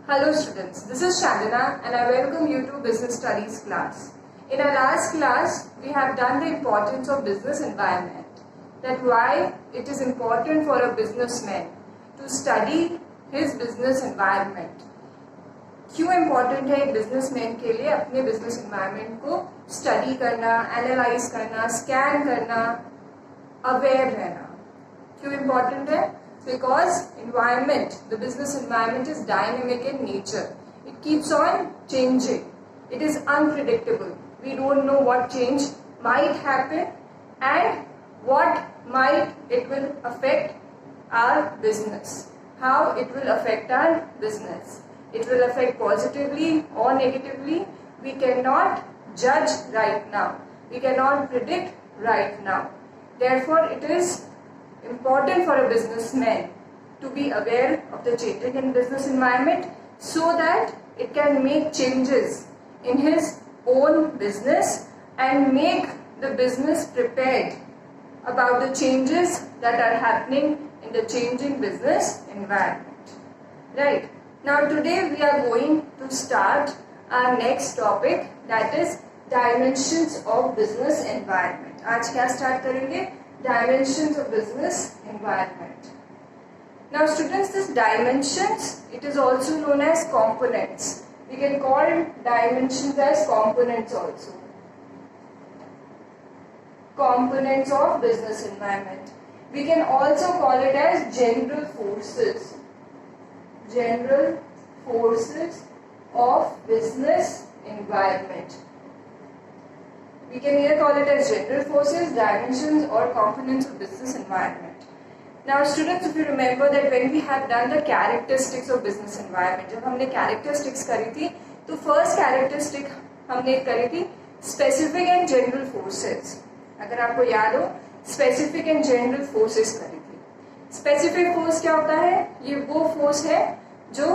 Hello students, this is Chandana and I welcome you to Business Studies class. In our last class, we have done the importance of business environment, that why it is important for a businessman to study his business environment. क्यों important है एक businessman के लिए अपने business environment को study करना, analyze करना, scan करना, aware रहना. क्यों important है? Because environment, the business environment is dynamic in nature. It keeps on changing. It is unpredictable. We don't know what change might happen and what might it will affect our business. How it will affect our business. It will affect positively or negatively. We cannot judge right now. We cannot predict right now. Therefore, it is important for a businessman to be aware of the changing in business environment so that it can make changes in his own business and make the business prepared about the changes that are happening in the changing business environment. Right. Now today we are going to start our next topic, that is dimensions of business environment. आज क्या start करेंगे? Dimensions of business environment. Now students, this dimensions, it is also known as components. We can call dimensions as components also. Components of business environment. We can also call it as general forces. General forces of business environment. We can either call it as general forces, dimensions or components of business environment. Now students, if you remember that when we have done the characteristics of business environment, जब हमने characteristics करी थी, तो first characteristic हमने करी थी specific and general forces. अगर आपको याद हो, specific and general forces करी थी. Specific force क्या होता है? ये वो force है जो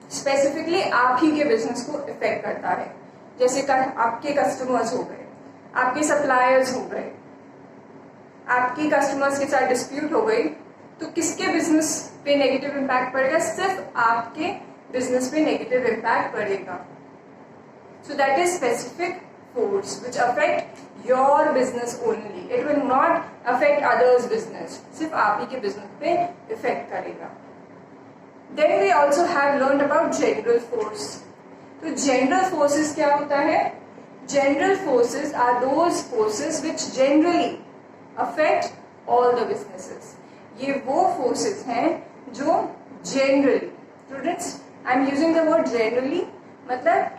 specifically आप ही के business को affect करता है. जैसे आपके कस्टमर्स हो गए, आपके सप्लायर्स हो गए, आपकी कस्टमर्स के साथ डिस्प्यूट हो गई, तो किसके बिजनेस पे नेगेटिव इम्पैक्ट पड़ेगा? सिर्फ आपके बिजनेस पे नेगेटिव इम्पैक्ट पड़ेगा. So that is specific force which affect your business only. It will not affect others business. सिर्फ आप ही के बिजनेस पे इफेक्ट करेगा. Then we also have learn about general force. तो जनरल फोर्सेस क्या होता है? General forces are those forces which generally affect all the businesses. ये वो फोर्सेस हैं जो generally, students I am using the word generally, मतलब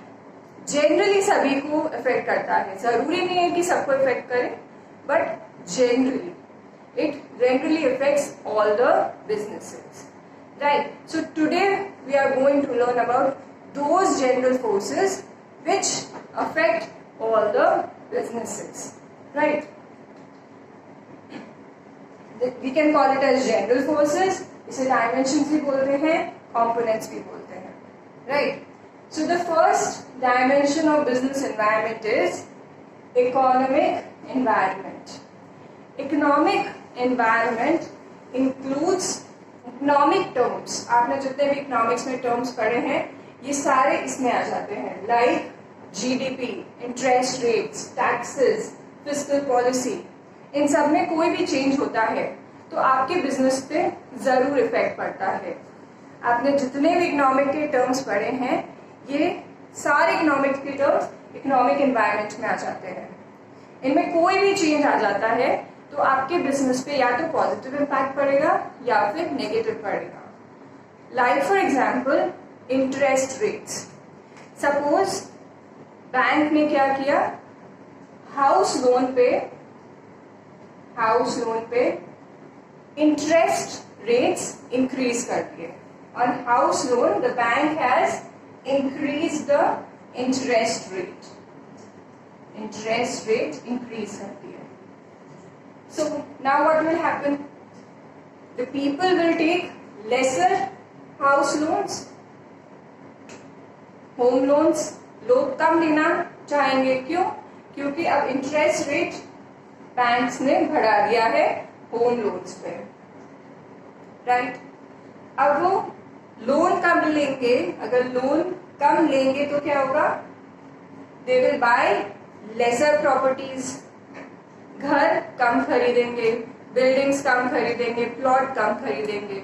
जनरली सभी को अफेक्ट करता है. जरूरी नहीं है कि सबको अफेक्ट करे, but generally it generally affects all the businesses. Right. So today we are going to learn about those general forces which affect all the businesses. Right. We can call it as general forces. इसे dimensions भी बोलते हैं, components भी बोलते हैं. Right. So the first dimension of business environment is economic environment. Economic environment includes economic terms. आपने जितने भी economics में terms पढ़े हैं, ये सारे इसमें आ जाते हैं. Like GDP, interest rates, taxes, fiscal policy. इन सब में कोई भी चेंज होता है तो आपके बिजनेस पे जरूर इफेक्ट पड़ता है. आपने जितने भी इकोनॉमिक के टर्म्स पढ़े हैं, ये सारे इकोनॉमिक के टर्म्स इकोनॉमिक एनवायरनमेंट में आ जाते हैं. इनमें कोई भी चेंज आ जाता है तो आपके बिजनेस पे या तो पॉजिटिव इम्पैक्ट पड़ेगा या फिर नेगेटिव पड़ेगा. Like for example interest rates. Suppose bank ने क्या किया, हाउस लोन पे इंटरेस्ट रेट्स इंक्रीज कर दिए. On house loan the bank has increase the interest rate. Increase कर दिए. So now what will happen? The people will take lesser house loans, home loans. लोग कम लेना चाहेंगे. क्यों? क्योंकि अब इंटरेस्ट रेट बैंक्स ने बढ़ा दिया है होम लोन्स पे. राइट. अब वो लोन कम लेंगे, अगर लोन कम लेंगे तो क्या होगा, they will buy lesser properties, घर कम खरीदेंगे, बिल्डिंग्स कम खरीदेंगे, प्लॉट कम खरीदेंगे,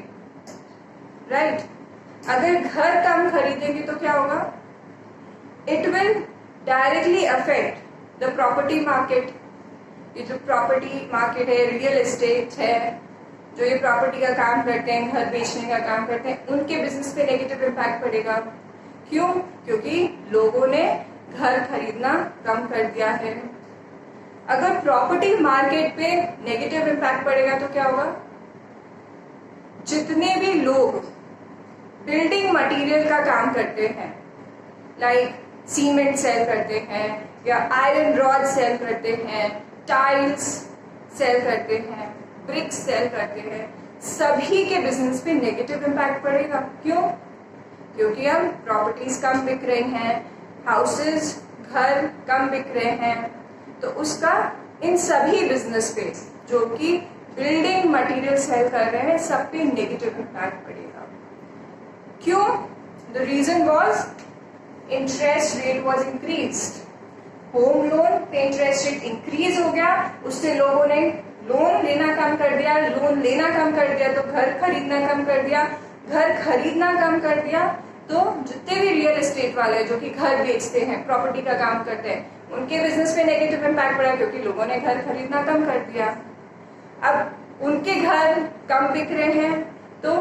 राइट। अगर घर कम खरीदेंगे तो क्या होगा, it will directly affect the property market. ये जो प्रॉपर्टी मार्केट है, रियल एस्टेट है, जो ये प्रॉपर्टी का काम करते हैं, घर बेचने का काम करते हैं, उनके बिजनेस पे नेगेटिव इम्पैक्ट पड़ेगा। क्यों? क्योंकि लोगों ने घर खरीदना कम कर दिया है। अगर प्रॉपर्टी मार्केट पे नेगेटिव इम्पैक्ट पड़ेगा तो क्या होगा, जितने भी लोग बिल्डिंग मटेरियल का काम करते हैं, लाइक सीमेंट सेल करते हैं या आयरन रॉड सेल करते हैं, टाइल्स सेल करते हैं, ब्रिक्स सेल करते हैं, सभी के बिजनेस पे नेगेटिव इम्पैक्ट पड़ेगा। क्यों? क्योंकि अब प्रॉपर्टीज कम बिक रही हैं, हाउसेस, घर कम बिक रहे हैं, तो उसका इन सभी बिजनेस पे जो कि बिल्डिंग मटेरियल सेल कर रहे हैं, सब पे नेगेटिव इम्पैक्ट पड़ेगा। क्यों? The reason was interest rate was increased. Home loan पे इंटरेस्ट रेट इंक्रीज हो गया, उससे लोगों ने लोन लेना कम कर दिया, लोन लेना कम कर दिया तो घर खरीदना कम कर दिया, घर खरीदना कम कर दिया तो जितने भी रियल एस्टेट वाले जो कि घर बेचते हैं, प्रॉपर्टी का काम करते हैं, उनके बिजनेस पे नेगेटिव इम्पैक्ट पड़ा क्योंकि लोगों ने घर खरीदना कम कर दिया। अब उनके घर कम बिक रहे हैं तो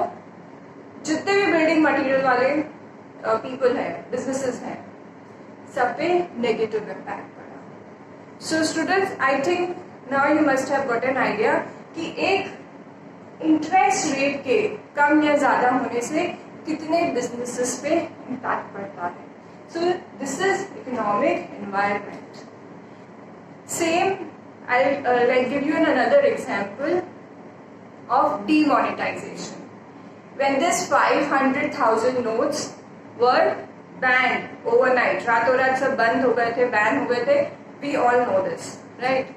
जितने भी बिल्डिंग मटेरियल वाले पीपल हैं, बिजनेसेस हैं, सब पे नेगेटिव इम्पैक्ट पड़ा। So students, I think now you must have got an idea कि एक इंटरेस्ट रेट के कम या ज्यादा होने से कितने बिजनेसेस पे इम्पैक्ट पड़ता है। So this is economic environment. Same I like give you an another example of demonetization. When this 500,000 notes were banned overnight, रातों रात सब बंद हो गए थे, बैन हो गए थे, we all know this, right?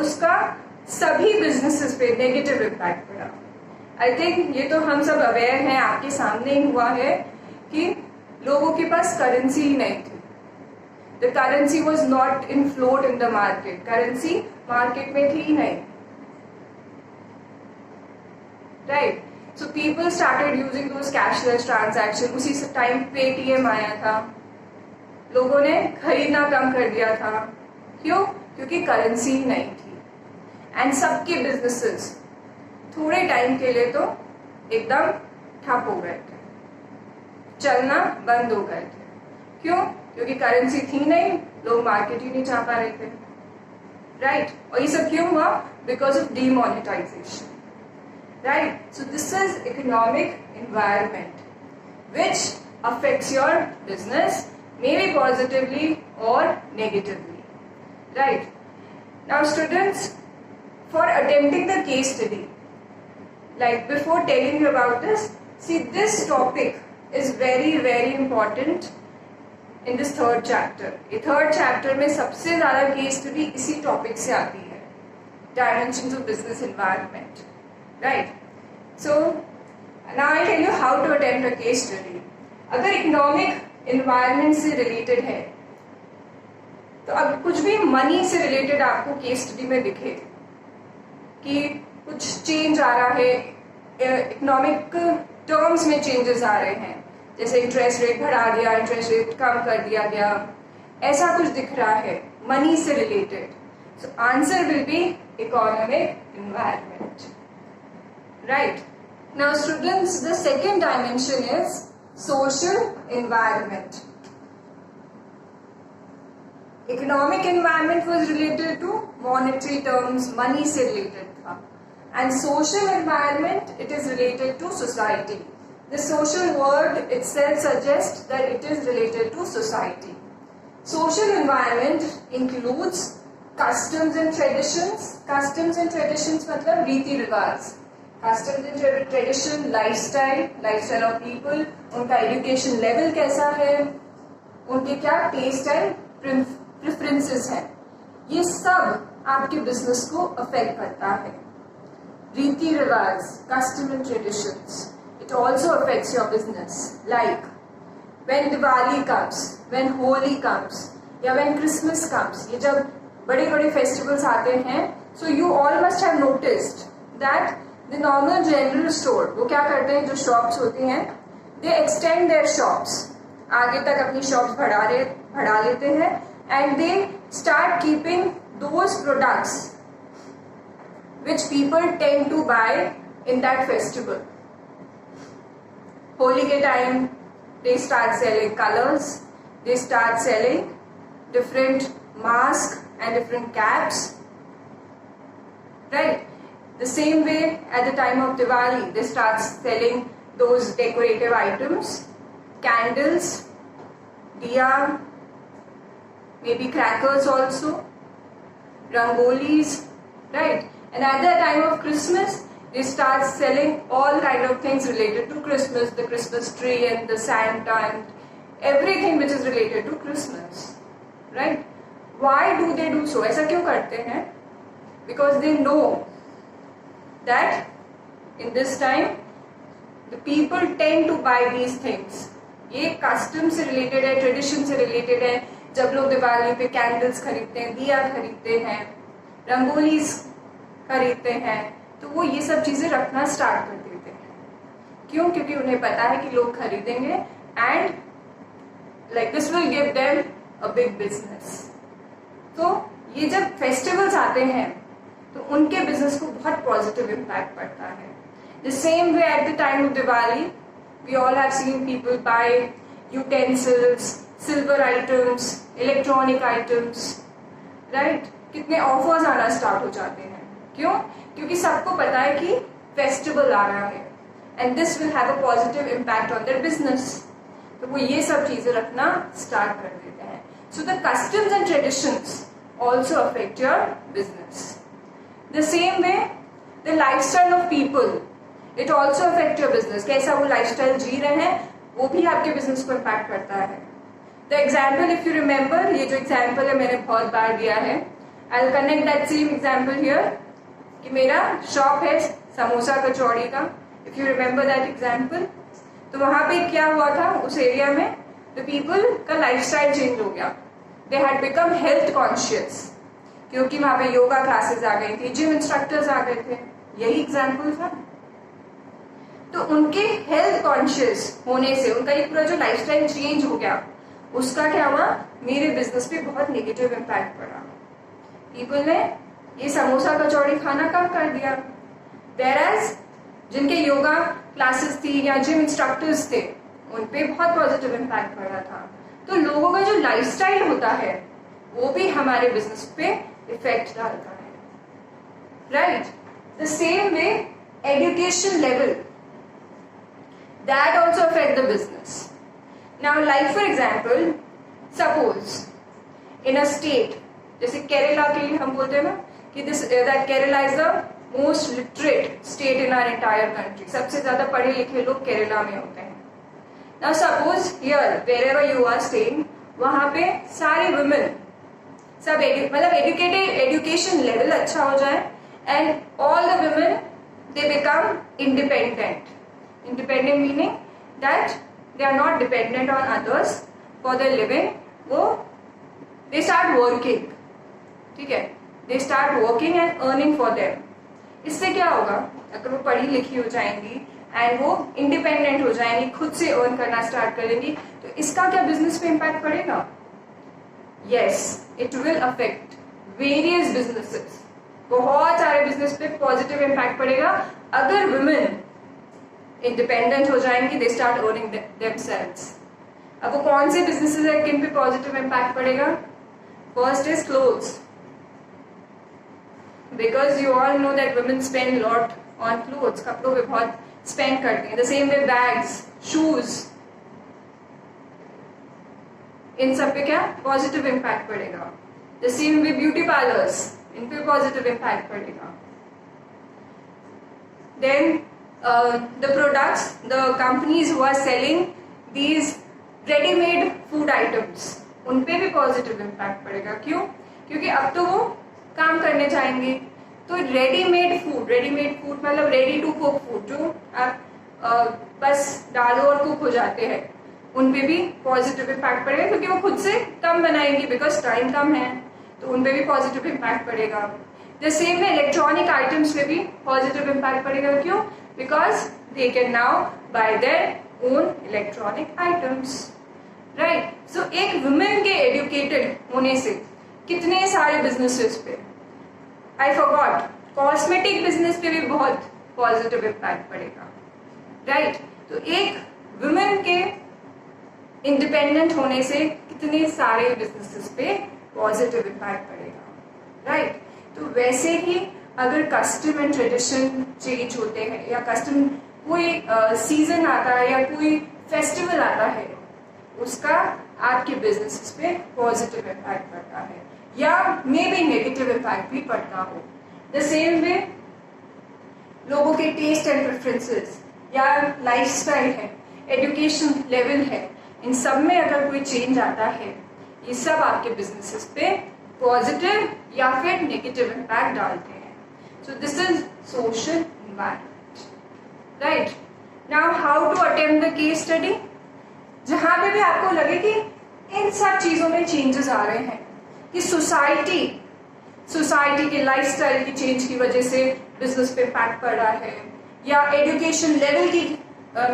उसका सभी बिजनेसेस पे नेगेटिव इम्पैक्ट पड़ा। आई थिंक ये तो हम सब अवेयर हैं, आपके सामने ही हुआ है कि लोगों के पास करेंसी ही नहीं थी। The currency was not in float in the market, currency market में थी ही नहीं, right. So people started using those cashless transaction. उसी टाइम पेटीएम आया था, लोगों ने खरीदना कम कर दिया था। क्यों? क्योंकि करेंसी ही नहीं थी। एंड सबके बिजनेसेस थोड़े टाइम के लिए तो एकदम ठप हो गए थे, चलना बंद हो गए थे। क्यों? क्योंकि करेंसी थी नहीं, लोग मार्केट ही नहीं जा पा रहे थे, राइट। और ये सब क्यों हुआ? Because of demonetization, right? So this is economic environment which affects your business, maybe positively or negatively, right? Now students, for attempting the case study, like before telling you about this, see, this topic is very very important in this third chapter. ये third chapter में सबसे ज़्यादा case study इसी topic से आती है, dimensions of business environment, right? So now I'll tell you how to attempt a case study. अगर economic environment से रिलेटेड है तो अब कुछ भी मनी से रिलेटेड आपको केस स्टडी में दिखे कि कुछ चेंज आ रहा है, इकोनॉमिक टर्म्स में चेंजेस आ रहे हैं, जैसे इंटरेस्ट रेट बढ़ा दिया, इंटरेस्ट रेट कम कर दिया गया, ऐसा कुछ दिख रहा है मनी से related. So answer will be economic environment, right? Now students, the second dimension is social environment. Economic environment was related to monetary terms, money से related था, and social environment, it is related to society. The social word itself suggests that it is related to society. Social environment includes customs and traditions. Customs and traditions मतलब रीति रिवाज, customs and tradition, lifestyle of people, उनका education level कैसा है, उनके क्या test and preferences हैं, ये सब आपके बिजनेस को अफेक्ट करता है, रीति रिवाज, custom and traditions. It also affects your business. Like when Diwali comes, when Holi comes, या when Christmas comes, ये जब बड़े बड़े festivals आते हैं, so you all must have noticed that the normal general store, वो क्या करते हैं, जो shops होती हैं, they extend their shops, आगे तक अपनी shops बढ़ा लेते हैं, and they start keeping those products which people tend to buy in that festival. Holi ke time, they start selling colors, they start selling different masks and different caps, right? The same way at the time of Diwali, they start selling those decorative items, candles, diya, maybe crackers also, rangolis, right? And at the time of Christmas, they start selling all kind of things related to Christmas, the Christmas tree and the Santa and everything which is related to Christmas, right? Why do they do so? ऐसा क्यों करते हैं? Because they know that in this time, the people tend to buy these things. ये custom से related है, tradition से related है. जब लोग दिवाली पे कैंडल्स खरीदते हैं, दिया खरीदते हैं, रंगोलीज खरीदते हैं, तो वो ये सब चीजें रखना स्टार्ट कर देते हैं. क्यों? क्योंकि उन्हें पता है कि लोग खरीदेंगे and like this will give them a big business. तो ये जब फेस्टिवल्स आते हैं तो उनके बिजनेस को बहुत पॉजिटिव इम्पैक्ट पड़ता है. The same way at the time of Diwali we all have seen people buy utensils, silver items, electronic items, right? कितने ऑफर्स आना स्टार्ट हो जाते हैं. क्यों? क्योंकि सबको पता है कि फेस्टिवल आ रहा है and this will have a positive impact on their business. तो वो ये सब चीजें रखना स्टार्ट कर देते हैं. So the customs and traditions also affect your business. The same way the lifestyle of people, it also affect your business. कैसा वो लाइफस्टाइल जी रहे हैं वो भी आपके बिजनेस को इम्पैक्ट करता है. The example, if you remember, ये जो एग्जाम्पल है मैंने बहुत बार दिया है. I will connect that same example here कि मेरा शॉप है समोसा कचौड़ी का. If you remember that example, तो वहां पे क्या हुआ था, उस एरिया में द पीपल का लाइफस्टाइल चेंज हो गया. They had become health conscious, क्योंकि वहां पे योगा क्लासेस आ गई थी, जिम इंस्ट्रक्टर्स आ गए थे. यही एग्जाम्पल था. तो उनके हेल्थ कॉन्शियस होने से उनका ये पूरा जो लाइफस्टाइल चेंज हो गया, उसका क्या हुआ, मेरे बिजनेस पे बहुत नेगेटिव इम्पैक्ट पड़ा. पीपल ने ये समोसा कचौड़ी खाना कम कर दिया. whereas जिनके योगा क्लासेस थी या जिम इंस्ट्रक्टर्स थे, उन पे बहुत पॉजिटिव इम्पैक्ट पड़ा था. तो लोगों का जो लाइफस्टाइल होता है वो भी हमारे बिजनेस पे इफेक्ट डालता है, right? The same way education level, that also affect the business. Now, like for example, suppose in a state, जैसे केरला के लिए हम बोलते हैं ना कि that Kerala is the most literate state in our entire country. सबसे ज्यादा पढ़े लिखे लोग केरला में होते हैं. Now suppose here wherever you are staying, वहाँ पे सारी women सब मतलब एजुकेशन लेवल अच्छा हो जाए and all the women they become independent. Independent meaning that they are not dependent on others for their living. वो they start working, ठीक है? They start working and earning for them. इससे क्या होगा, अगर वो पढ़ी लिखी हो जाएंगी एंड वो इंडिपेंडेंट हो जाएंगी, खुद से अर्न करना स्टार्ट करेंगी, तो इसका क्या बिजनेस पे इम्पैक्ट पड़ेगा? Yes, it will affect various businesses. बहुत सारे बिजनेस पे पॉजिटिव इम्पैक्ट पड़ेगा अगर वुमेन इंडिपेंडेंट हो जाएंगी, दे स्टार्ट अर्निंग देमसेल्व्स. अब वो कौन से बिजनेसेस है किन पे पॉजिटिव इम्पैक्ट पड़ेगा? First is clothes, because you all know that women spend lot on clothes. कपड़ों पे बहुत स्पेंड करती हैं. The same way bags, shoes, इन सब पे क्या पॉजिटिव इम्पैक्ट पड़ेगा. The same way beauty parlours, इन पे पॉजिटिव इम्पैक्ट पड़ेगा. Then the products, the companies who are selling these ready-made food items, उन पे भी पॉजिटिव इम्पैक्ट पड़ेगा. क्यों? क्योंकि अब तो वो काम करने जाएंगे, तो रेडीमेड फूड मतलब रेडी टू कुक फूड, जो आप बस डालो और कुक हो जाते हैं, उन पे भी पॉजिटिव इम्पैक्ट पड़ेगा, क्योंकि वो खुद से कम बनाएंगे बिकॉज टाइम कम है, तो उन पे भी पॉजिटिव इम्पैक्ट पड़ेगा। द सेम में इलेक्ट्रॉनिक आइटम्स पे भी पॉजिटिव इम्पैक्ट पड़ेगा, क्यों? Because they can now buy their own electronic items, right. So एक वुमेन के एजुकेटेड होने से कितने सारे बिजनेसेस पे, आई फॉरगॉट, कॉस्मेटिक बिजनेस पे भी बहुत पॉजिटिव इम्पैक्ट पड़ेगा, राइट। तो एक वुमेन के इंडिपेंडेंट होने से कितने सारे बिजनेसेस पे पॉजिटिव इम्पैक्ट पड़ेगा, राइट। तो वैसे ही अगर कस्टम एंड ट्रेडिशन चेंज होते हैं, या कस्टम कोई सीजन आता है या कोई फेस्टिवल आता है, उसका आपके बिजनेसेस पे पॉजिटिव इम्पैक्ट पड़ता है, या मे बी नेगेटिव इम्पैक्ट भी पड़ता हो। द सेम वे लोगों के टेस्ट एंड प्रेफरेंसेस या लाइफस्टाइल है, एजुकेशन लेवल है, इन सब में अगर कोई चेंज आता है, ये सब आपके बिजनेसेस पे पॉजिटिव या फिर नेगेटिव इम्पैक्ट डालते हैं। So this is social environment, right. Now how to attempt the case study, जहां पे भी आपको लगे कि इन सब चीजों में चेंजेस आ रहे हैं, कि सोसाइटी के लाइफस्टाइल की चेंज की वजह से बिजनेस पे इम्पैक्ट पड़ रहा है, या एजुकेशन लेवल की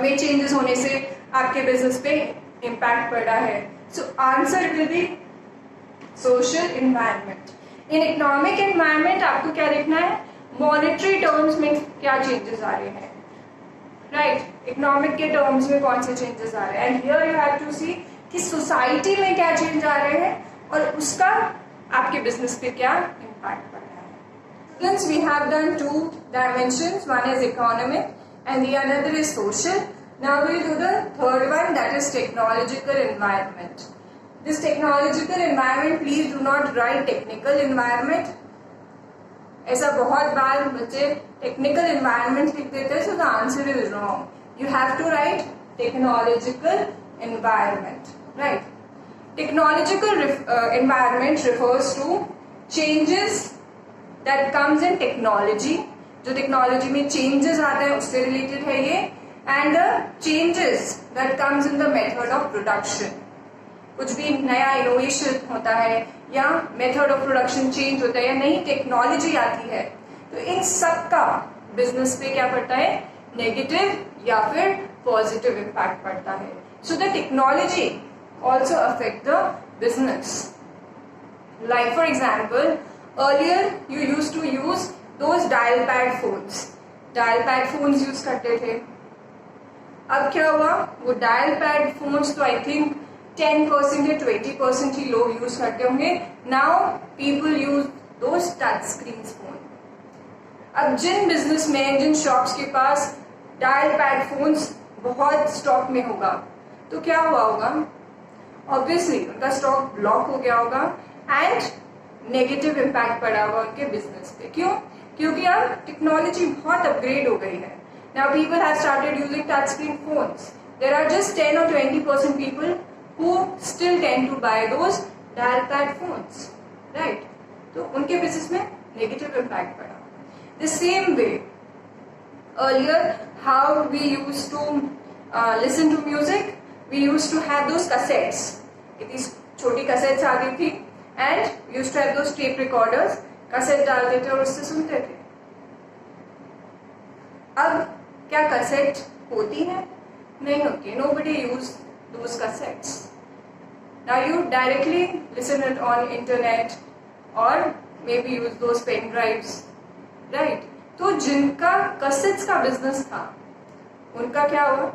में चेंजेस होने से आपके बिजनेस पे इम्पैक्ट पड़ रहा है। So answer will be social environment. In economic environment आपको क्या देखना है, मॉनेटरी टर्म्स में क्या चेंजेस आ रहे हैं, राइट। इकोनॉमिक के टर्म्स में कौन से चेंजेस आ रहे हैं, and here you have to see कि सोसाइटी में क्या चेंज आ रहे हैं और उसका आपके बिजनेस पे क्या इम्पैक्ट पड़ रहा है। Students, we have done 2 dimensions, one is economic and the another is social. Now we will do the third one, that is technological environment. This technological environment, please do not write technical environment. ऐसा बहुत बार बच्चे technical environment लिख देते हैं, so the answer is wrong. You have to write technological environment, right? Technological environment refers to changes that comes in technology, जो technology में changes आते हैं उससे रिलेटेड है ये, and the changes that comes in the method of production. कुछ भी नया इनोवेशन होता है या मेथड ऑफ प्रोडक्शन चेंज होता है या नई टेक्नोलॉजी आती है, तो इन सब का बिजनेस पे क्या पड़ता है, नेगेटिव या फिर पॉजिटिव इम्पैक्ट पड़ता है। So the technology also affect the business. Like for example, earlier you used to use those dial pad phones. Dial pad phones use करते थे। अब क्या हुआ, वो dial pad phones तो I think 10% या 20% ही लोग यूज करते होंगे। Now people use those touch screen phone. अब जिन बिजनेसमैन, जिन शॉप्स के पास dial pad phones बहुत स्टॉक में होगा, तो क्या हुआ होगा, ऑब्वियसली उनका स्टॉक ब्लॉक हो गया होगा एंड नेगेटिव इम्पैक्ट पड़ा होगा उनके बिजनेस पे। क्यों? क्योंकि अब टेक्नोलॉजी बहुत अपग्रेड हो गई है। Now people have started using touch screen phones. There are just 10 or 20% people who still tend to buy those dial pad phones, right. तो उनके बिजनेस में नेगेटिव इम्पैक्ट पड़ा। The same way earlier how we used to listen to music, we used to have those cassettes. इतनी छोटी cassettes आ गई थी and we used to have those tape recorders. cassette डालते थे और उससे सुनते थे। अब क्या cassette होती है? नहीं होती। Nobody use those cassettes. Now you directly listen it on internet or maybe use those pen drives, right? तो जिनका cassettes का business था, उनका क्या हुआ?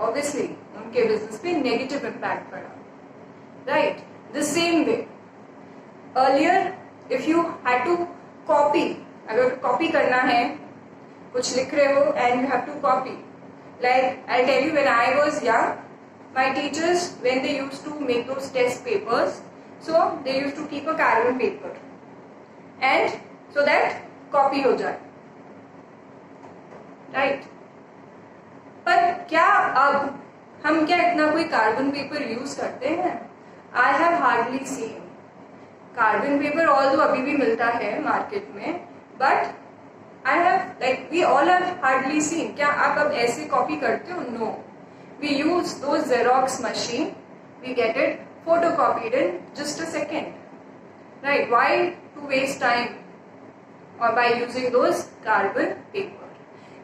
Obviously उनके बिजनेस पे नेगेटिव इम्पैक्ट पड़ा, right. The same way earlier if you had to copy, अगर कॉपी करना है, कुछ लिख रहे हो and you have to copy, like I tell you when I was young, my teachers when they used to make those test papers, so they used to keep a carbon paper and so that copy हो जाए, right. पर क्या अब हम क्या इतना कोई carbon paper use करते हैं? I have hardly seen carbon paper, although अभी भी मिलता है मार्केट में, but I have, like, we all have hardly seen. क्या आप अब ऐसे कॉपी करते हो? No. We use those Xerox machine. We get it photocopied in just a second. Right? Why to waste time? Or by using those carbon paper.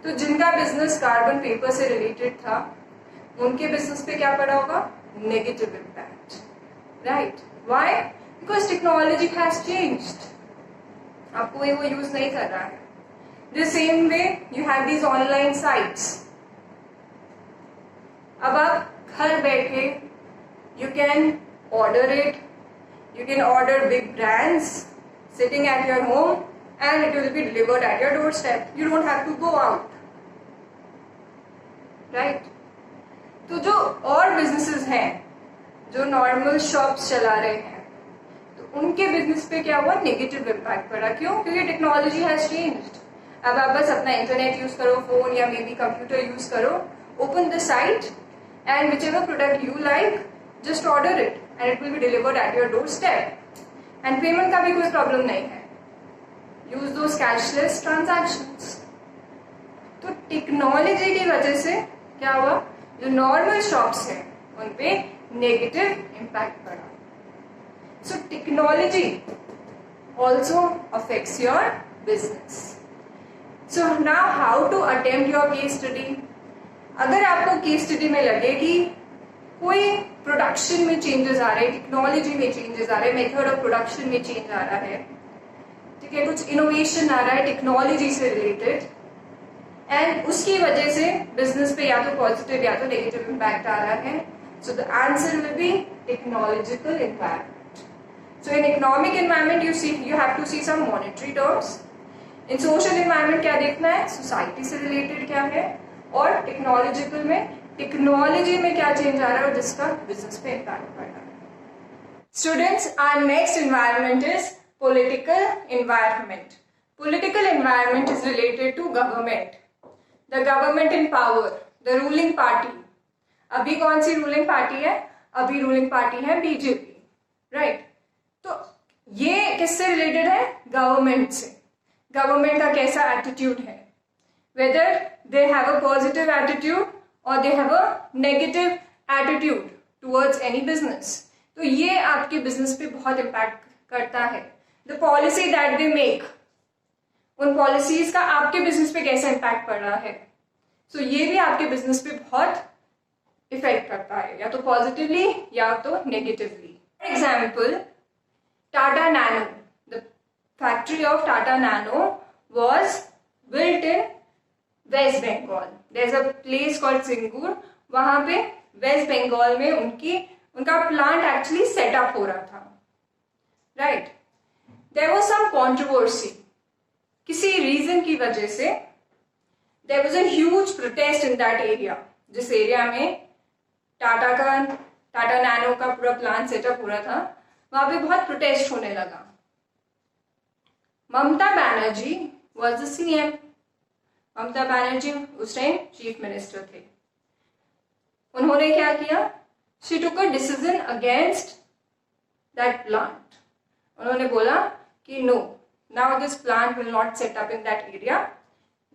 तो जिनका business carbon paper से related था, उनके बिजनेस पे क्या पड़ा होगा? Negative impact. Right? Why? Because technology has changed. अब कोई वो यूज नहीं कर रहा है. The same way you have these online sites. अब आप घर बैठे you can order it. You can order big brands sitting at your home and it will be delivered at your doorstep. You don't have to go out. Right? तो जो और businesses हैं, जो normal shops चला रहे हैं, तो उनके business पे क्या हुआ? Negative impact पड़ा. क्यों? क्योंकि technology has changed. अब आप बस अपना इंटरनेट यूज करो, फोन या मे बी कंप्यूटर यूज करो, open the site and which ever product you like, just order it and it will be delivered at your door step and payment का भी कोई प्रॉब्लम नहीं है. Use दोस cashless transactions. तो technology की वजह से क्या हुआ? जो नॉर्मल शॉप्स हैं उन पे नेगेटिव इम्पैक्ट पड़ा. So technology also affects your business. So now how to attempt your case study? अगर आपको केस स्टडी में लगे कि कोई प्रोडक्शन में चेंजेस आ रहे हैं, टेक्नोलॉजी में चेंजेस आ रहे हैं, मेथड ऑफ प्रोडक्शन में चेंज आ रहा है, ठीक है, कुछ इनोवेशन आ रहा है टेक्नोलॉजी से रिलेटेड, एंड उसकी वजह से बिजनेस पे या तो पॉजिटिव या तो नेगेटिव इम्पैक्ट आ रहा है, so the answer will be technological impact. So in economic environment you have to see some monetary terms. In social environment क्या देखना है? सोसाइटी से रिलेटेड क्या है, और टेक्नोलॉजिकल में टेक्नोलॉजी में क्या चेंज आ रहा है और जिसका बिजनेस पे इम्पैक्ट पड़ रहा है. Students, our next environment is political environment. Political environment is related to government, the government in power, the ruling party. अभी कौन सी रूलिंग पार्टी है? अभी रूलिंग पार्टी है बीजेपी. राइट? तो ये किससे रिलेटेड है? गवर्नमेंट से. गवर्नमेंट का कैसा एटीट्यूड है, whether they have a positive attitude और they have a negative attitude towards any business. तो ये आपके बिजनेस पे बहुत इम्पैक्ट करता है. The policy that they make, उन पॉलिसीज का आपके बिजनेस पे कैसा इम्पैक्ट पड़ रहा है. सो ये भी आपके बिजनेस पे बहुत इफेक्ट करता है, या तो पॉजिटिवली या तो negatively. For example, Tata nano, factory of Tata Nano was built in West Bengal. There's a place called Singur. वहां पे वेस्ट बंगाल में उनका प्लांट एक्चुअली सेटअप हो रहा था. Right? There was some controversy. किसी रीजन की वजह से there was a huge protest in that area. जिस एरिया में टाटा नैनो का पूरा प्लांट सेटअप हो रहा था, वहां पे बहुत प्रोटेस्ट होने लगा. Mamata Banerjee was the CM. Mamata Banerjee उस टाइम चीफ मिनिस्टर थे. उन्होंने क्या किया? She took a decision against that plant. उन्होंने बोला कि no, now this plant will not set up in that area.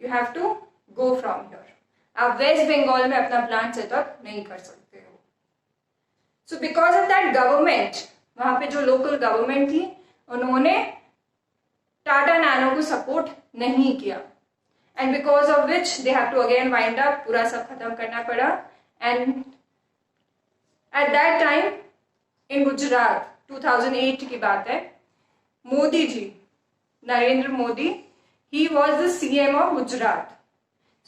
You have to go from here. आप वेस्ट बंगाल में अपना प्लांट सेटअप नहीं कर सकते हो. So because of that government, वहां पे जो लोकल गवर्नमेंट थी, उन्होंने टाटा नैनो को सपोर्ट नहीं किया, and because of which they have to again wind up, पूरा सब खत्म करना पड़ा. And at that time in Gujarat, 2008 की बात है, Modi ji, Narendra Modi, he was the CM of Gujarat.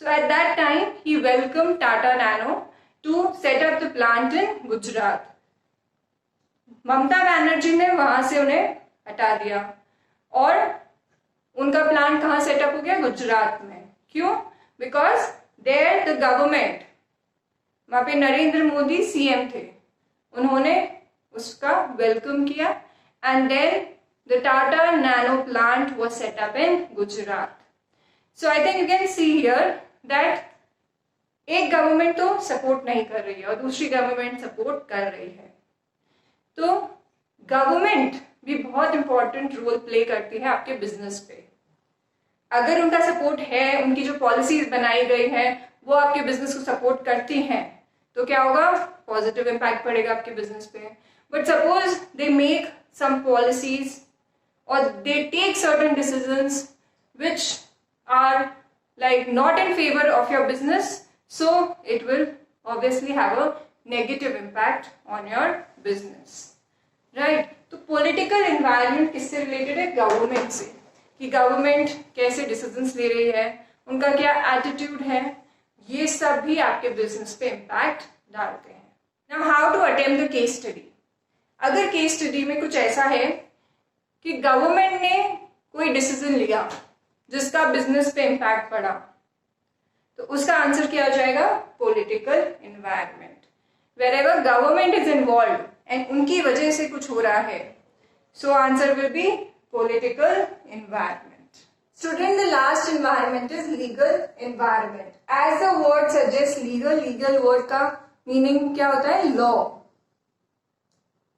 So at that time he welcome Tata Nano to set up the plant in Gujarat. Mamata Banerjee ने वहां से उन्हें हटा दिया और उनका प्लांट कहां सेटअप हो गया? गुजरात में. क्यों? बिकॉज देयर द गवर्नमेंट, वहां पे नरेंद्र मोदी CM थे, उन्होंने उसका वेलकम किया, and then the Tata Nano plant was set up in Gujarat. So I think you can see here that एक गवर्नमेंट तो सपोर्ट नहीं कर रही है और दूसरी गवर्नमेंट सपोर्ट कर रही है. तो गवर्नमेंट भी बहुत इंपॉर्टेंट रोल प्ले करती है आपके बिजनेस पे. अगर उनका सपोर्ट है, उनकी जो पॉलिसीज बनाई गई है वो आपके बिजनेस को सपोर्ट करती हैं, तो क्या होगा, पॉजिटिव इम्पैक्ट पड़ेगा आपके बिजनेस पे. But suppose they make some policies or they take certain decisions which are like not in favor of your business, so it will obviously have a negative impact on your business, right? तो political environment किससे related है, government से, कि government कैसे decisions ले रही है, उनका क्या attitude है, ये सब भी आपके business पे impact डालते हैं. Now how to attempt the case study. अगर case study में कुछ ऐसा है कि गवर्नमेंट ने कोई डिसीजन लिया जिसका बिजनेस पे इम्पैक्ट पड़ा, तो उसका आंसर क्या हो जाएगा, political environment. Wherever government is involve and उनकी वजह से कुछ हो रहा है, so answer will be political environment. Students, the last environment is legal environment. As the word suggest legal, legal word का मीनिंग क्या होता है, law,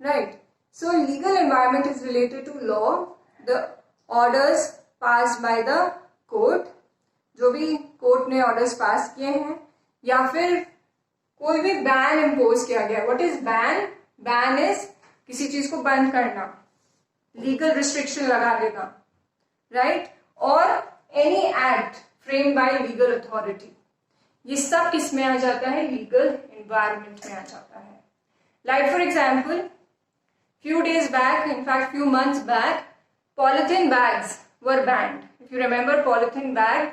right? So legal environment is related to law, the orders passed by the court, जो भी court ने orders pass किए हैं, या फिर कोई भी बैन इम्पोज किया गया. What is ban? Ban is किसी चीज को बंद करना, लीगल रिस्ट्रिक्शन लगा देना, राइट? और any act frame by legal authority, ये सब किस में आ जाता है, लीगल एनवायरनमेंट में आ जाता है. Like for example, few days back, in fact few months back, polythene bags were banned. If you remember, polythene bag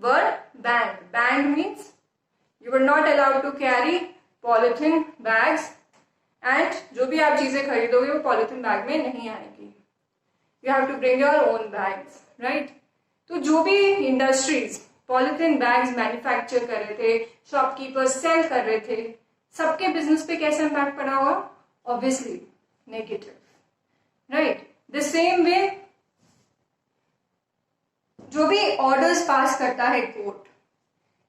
were banned. Banned means you were not allowed to carry polythene bags, and जो भी आप चीजें खरीदोगे वो polythene bag में नहीं आएगी. You have to bring your own bags, right? तो जो भी industries polythene bags manufacture कर रहे थे, shopkeepers sell कर रहे थे, सबके business पे कैसा impact पड़ा होगा? Obviously negative, right? The same way, जो भी ऑर्डर्स पास करता है कोर्ट,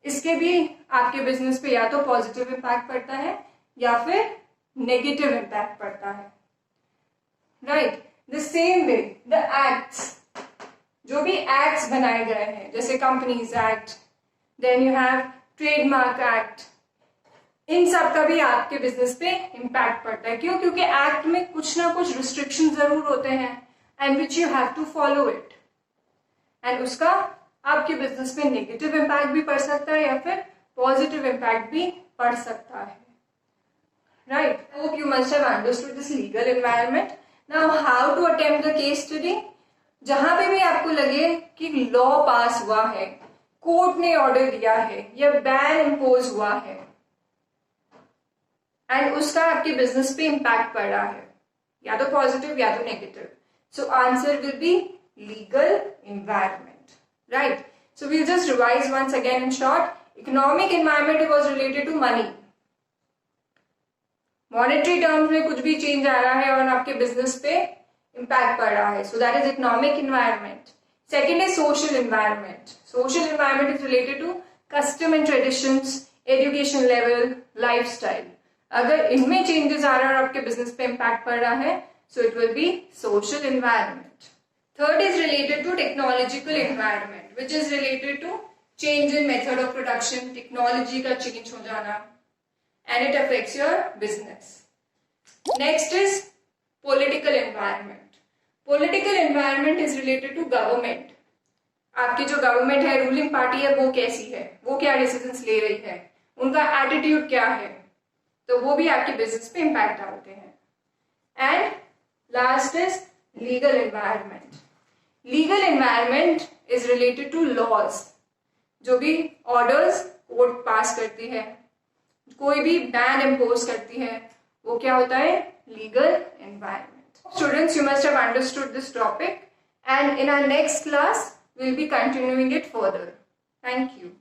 इसके भी आपके बिजनेस पे या तो पॉजिटिव इम्पैक्ट पड़ता है या फिर नेगेटिव इम्पैक्ट पड़ता है, right? The same way the acts, जो भी एक्ट्स बनाए गए हैं, जैसे companies act, then you have trademark act, इन सब का भी आपके बिजनेस पे इम्पैक्ट पड़ता है. क्यों? क्योंकि एक्ट में कुछ ना कुछ रिस्ट्रिक्शन जरूर होते हैं and which you have to follow it, and उसका आपके बिजनेस पे नेगेटिव इम्पैक्ट भी पड़ सकता है या फिर पॉजिटिव इम्पैक्ट भी पड़ सकता है, right? Hope you must have understood this legal environment. Now how to attempt the case study. जहां पे भी आपको लगे कि लॉ पास हुआ है, कोर्ट ने ऑर्डर दिया है या बैन इम्पोज हुआ है एंड उसका आपके बिजनेस पे इम्पैक्ट पड़ रहा है, या तो पॉजिटिव या तो negative, so answer will be legal environment, right? So we'll just revise once again in short. Economic environment was related to money, monetary terms में कुछ भी चेंज आ रहा है और आपके बिजनेस पे इम्पैक्ट पड़ रहा है, so that is economic environment. Second is social environment. Social environment is related to custom and traditions, education level, lifestyle. अगर इनमें चेंजेस आ रहा है और आपके बिजनेस पे इम्पैक्ट पड़ रहा है, so it will be social environment. Third is related to technological environment, which is related to change in method of production, technology का चेंज हो जाना, and it affects your business. Next is political environment. Political environment is related to government. आपकी जो government है, ruling party है, वो कैसी है, वो क्या डिसीजंस ले रही है, उनका एटीट्यूड क्या है, तो वो भी आपके बिजनेस पे इम्पैक्ट डालते हैं. And last is legal environment. Legal environment is related to laws. जो भी ऑर्डर्स कोर्ट पास करती है, कोई भी बैन इम्पोज करती है, वो क्या होता है, legal environment. Students, you must have understood this topic, and in our next class we'll be continuing it further. Thank you.